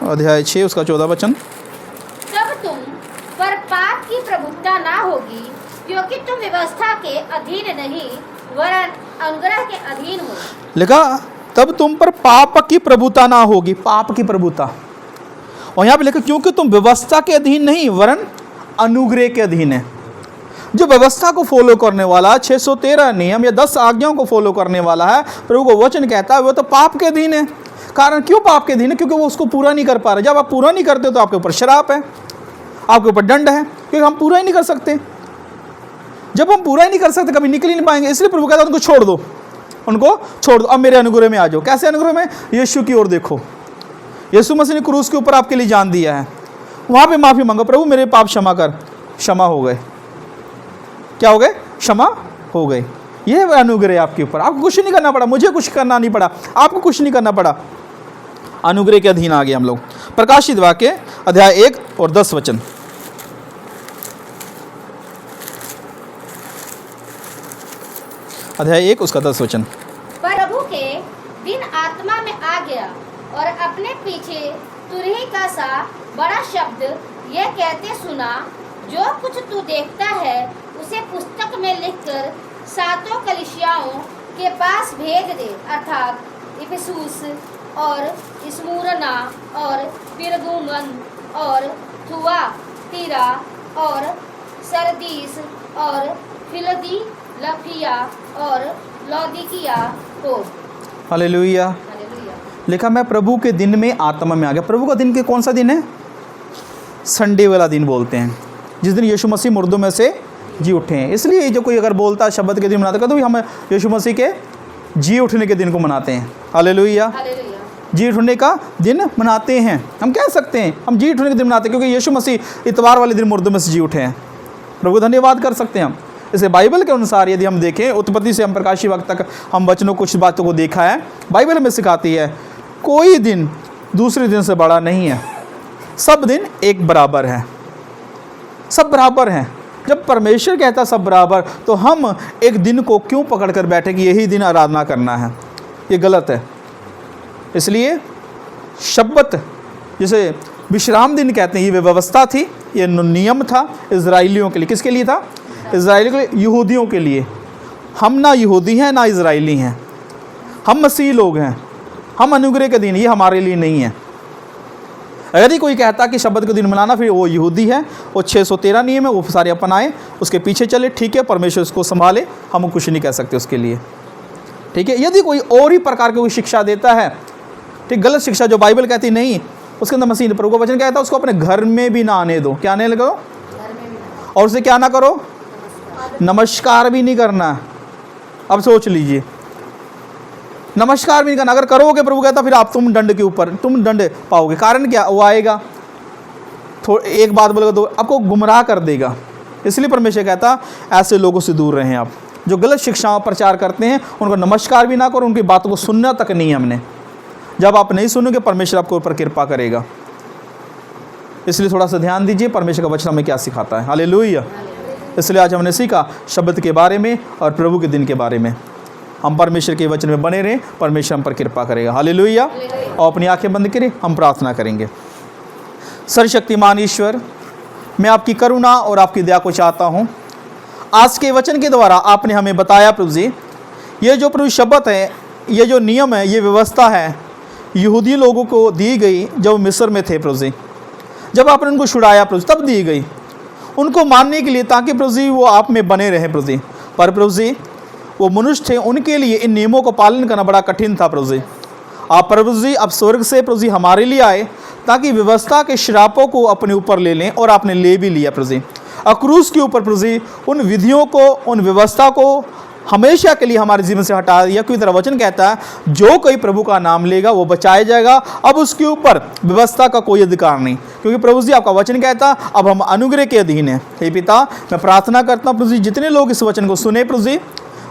अध्याय 6 उसका 14 वचन। तब तुम पर पाप की प्रभुता ना होगी, क्योंकि तुम व्यवस्था के अधीन नहीं वरन अनुग्रह के अधीन हो। लिखा तब तुम पर पाप की प्रभुता ना होगी। पाप की प्रभुता, और यहाँ पे लिखा क्योंकि तुम व्यवस्था के अधीन नहीं वरन अनुग्रह के अधीन है। जो व्यवस्था को फॉलो करने वाला 613 नियम या 10 आज्ञाओं को फॉलो करने वाला है, प्रभु को वचन कहता है वो तो पाप के अधीन है। कारण क्यों पाप के अधीन है? क्योंकि वो उसको पूरा नहीं कर पा रहे। जब आप पूरा नहीं करते तो आपके ऊपर श्राप है, आपके ऊपर दंड है, क्योंकि हम पूरा ही नहीं कर सकते। जब हम पूरा ही नहीं कर सकते कभी निकल ही नहीं पाएंगे, इसलिए प्रभु कहता है उनको छोड़ दो, उनको छोड़ दो, अब मेरे अनुग्रह में आ जाओ। कैसे अनुग्रह में? यीशु की ओर देखो, यीशु मसीह ने क्रूस के ऊपर आपके लिए जान दिया है, वहाँ पे माफ़ी मांगो, प्रभु मेरे पाप क्षमा कर, क्षमा हो गए। क्या हो गए? क्षमा हो गए। ये अनुग्रह है आपके ऊपर, आपको कुछ नहीं करना पड़ा, मुझे कुछ करना नहीं पड़ा, आपको कुछ नहीं करना पड़ा, अनुग्रह के अधीन आ गए हम लोग। प्रकाशित वाक्य अध्याय 1 और 10 वचन। अध्याय 1 उसका 10 वचन। पर प्रभु के दिन आत्मा में आ गया और अपने पीछे तुरही का सा बड़ा शब्द ये कहते सुना, जो कुछ तू देखता है उसे पुस्तक में लिखकर सातों कलीसियाओं के पास भेज दे, अर्थात इफिसुस और स्मुरना और पिरगमुन और थुआतीरा और सरदीस और फिलदिलफिया और लौदीकिया को। हालेलुया। हालेलुया। लिखा मैं प्रभु के दिन में आत्मा में आ गया। प्रभु का दिन के कौन सा दिन है? संडे वाला दिन बोलते हैं, जिस दिन यीशु मसीह मुर्दों में से जी उठे हैं। इसलिए जो कोई अगर बोलता है शब्द के दिन मनाता है तो हम यीशु मसीह के जी उठने के दिन को मनाते हैं। हालेलुया। हालेलुया। जी उठने का दिन मनाते हैं, हम कह सकते हैं हम जी उठने के दिन मनाते हैं, क्योंकि यीशु मसीह इतवार वाले दिन मुर्दों में से जी उठे हैं। प्रभु धन्यवाद कर सकते हैं हम। इसे बाइबल के अनुसार यदि हम देखें, उत्पत्ति से हम प्रकाशी वक्त तक हम वचनों कुछ बातों को देखा है, बाइबल हमें सिखाती है कोई दिन दूसरे दिन से बड़ा नहीं है, सब दिन एक बराबर है, सब बराबर हैं। जब परमेश्वर कहता सब बराबर, तो हम एक दिन को क्यों पकड़ कर बैठे कि यही दिन आराधना करना है? ये गलत है। इसलिए शब्बत, जिसे विश्राम दिन कहते हैं, ये व्यवस्था थी, ये नियम था इजराइलियों के लिए। किसके लिए था? इजराइलियों के लिए, यहूदियों के लिए। हम ना यहूदी हैं ना इजराइली हैं, हम मसीह लोग हैं, हम अनुग्रह के दिन, ये हमारे लिए नहीं है। यदि कोई कहता कि शब्द का दिन मनाना, फिर वो यहूदी है, वो 613 नियम है, वो सारे अपनाए, उसके पीछे चले, ठीक है, परमेश्वर उसको संभाले, हम कुछ नहीं कह सकते उसके लिए, ठीक है। यदि कोई और ही प्रकार की कोई शिक्षा देता है, ठीक, गलत शिक्षा जो बाइबल कहती नहीं, उसके अंदर मसीह प्रभु का वचन कहता है उसको अपने घर में भी ना आने दो। क्या आने लगो? और उसे क्या ना करो? नमस्कार भी नहीं करना। अब सोच लीजिए, नमस्कार भी नहीं करना। अगर करोगे, प्रभु कहता फिर आप तुम दंड के ऊपर, तुम दंड पाओगे। कारण क्या? वो आएगा, एक बात बोलेगा तो आपको गुमराह कर देगा। इसलिए परमेश्वर कहता ऐसे लोगों से दूर रहें। आप जो गलत शिक्षाओं प्रचार करते हैं उनको नमस्कार भी ना करो, उनकी बातों को सुनना तक नहीं है हमने। जब आप नहीं सुनोगे, परमेश्वर आपके ऊपर कृपा करेगा। इसलिए थोड़ा सा ध्यान दीजिए परमेश्वर का वचन हमें क्या सिखाता है। हालेलुया। इसलिए आज हमने सीखा शब्द के बारे में और प्रभु के दिन के बारे में। हम परमेश्वर के वचन में बने रहें, परमेश्वर हम पर कृपा करेगा। हालेलुया। और अपनी आंखें बंद करें, हम प्रार्थना करेंगे। सर्वशक्तिमान ईश्वर, मैं आपकी करुणा और आपकी दया को चाहता हूँ। आज के वचन के द्वारा आपने हमें बताया प्रभु जी, ये जो प्रभु शब्द है, ये जो नियम है, ये व्यवस्था है, यहूदी लोगों को दी गई जब मिस्र में थे प्रभु जी। जब आपने उनको छुड़ाया प्रभु, तब दी गई उनको मानने के लिए, ताकि प्रभु जी वो आप में बने रहे प्रभु जी। पर प्रभु जी वो मनुष्य थे, उनके लिए इन नियमों का पालन करना बड़ा कठिन था प्रभु जी। आप प्रभु जी अब स्वर्ग से प्रभु जी हमारे लिए आए, ताकि व्यवस्था के श्रापों को अपने ऊपर ले लें, और आपने ले भी लिया प्रभु जी। और क्रूस के ऊपर प्रभु जी उन विधियों को, उन व्यवस्था को हमेशा के लिए हमारे जीवन से हटा दिया। क्योंकि तेरा वचन कहता है जो कोई प्रभु का नाम लेगा वो बचाया जाएगा। अब उसके ऊपर व्यवस्था का कोई अधिकार नहीं, क्योंकि प्रभु जी आपका वचन कहता है अब हम अनुग्रह के अधीन हैं। हे पिता, मैं प्रार्थना करता हूँ प्रभु जी, जितने लोग इस वचन को सुने प्रभु जी,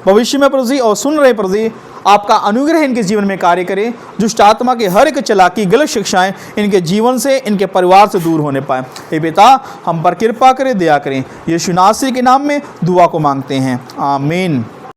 भविष्य में प्रभु जी और सुन रहे प्रभु जी, आपका अनुग्रह इनके जीवन में कार्य करें। दुष्ट आत्मा की हर एक चालाकी, गलत शिक्षाएं इनके जीवन से, इनके परिवार से दूर होने पाए। हे पिता, हम पर कृपा करें, दया करें। यीशु नासरी के नाम में दुआ को मांगते हैं, आमीन।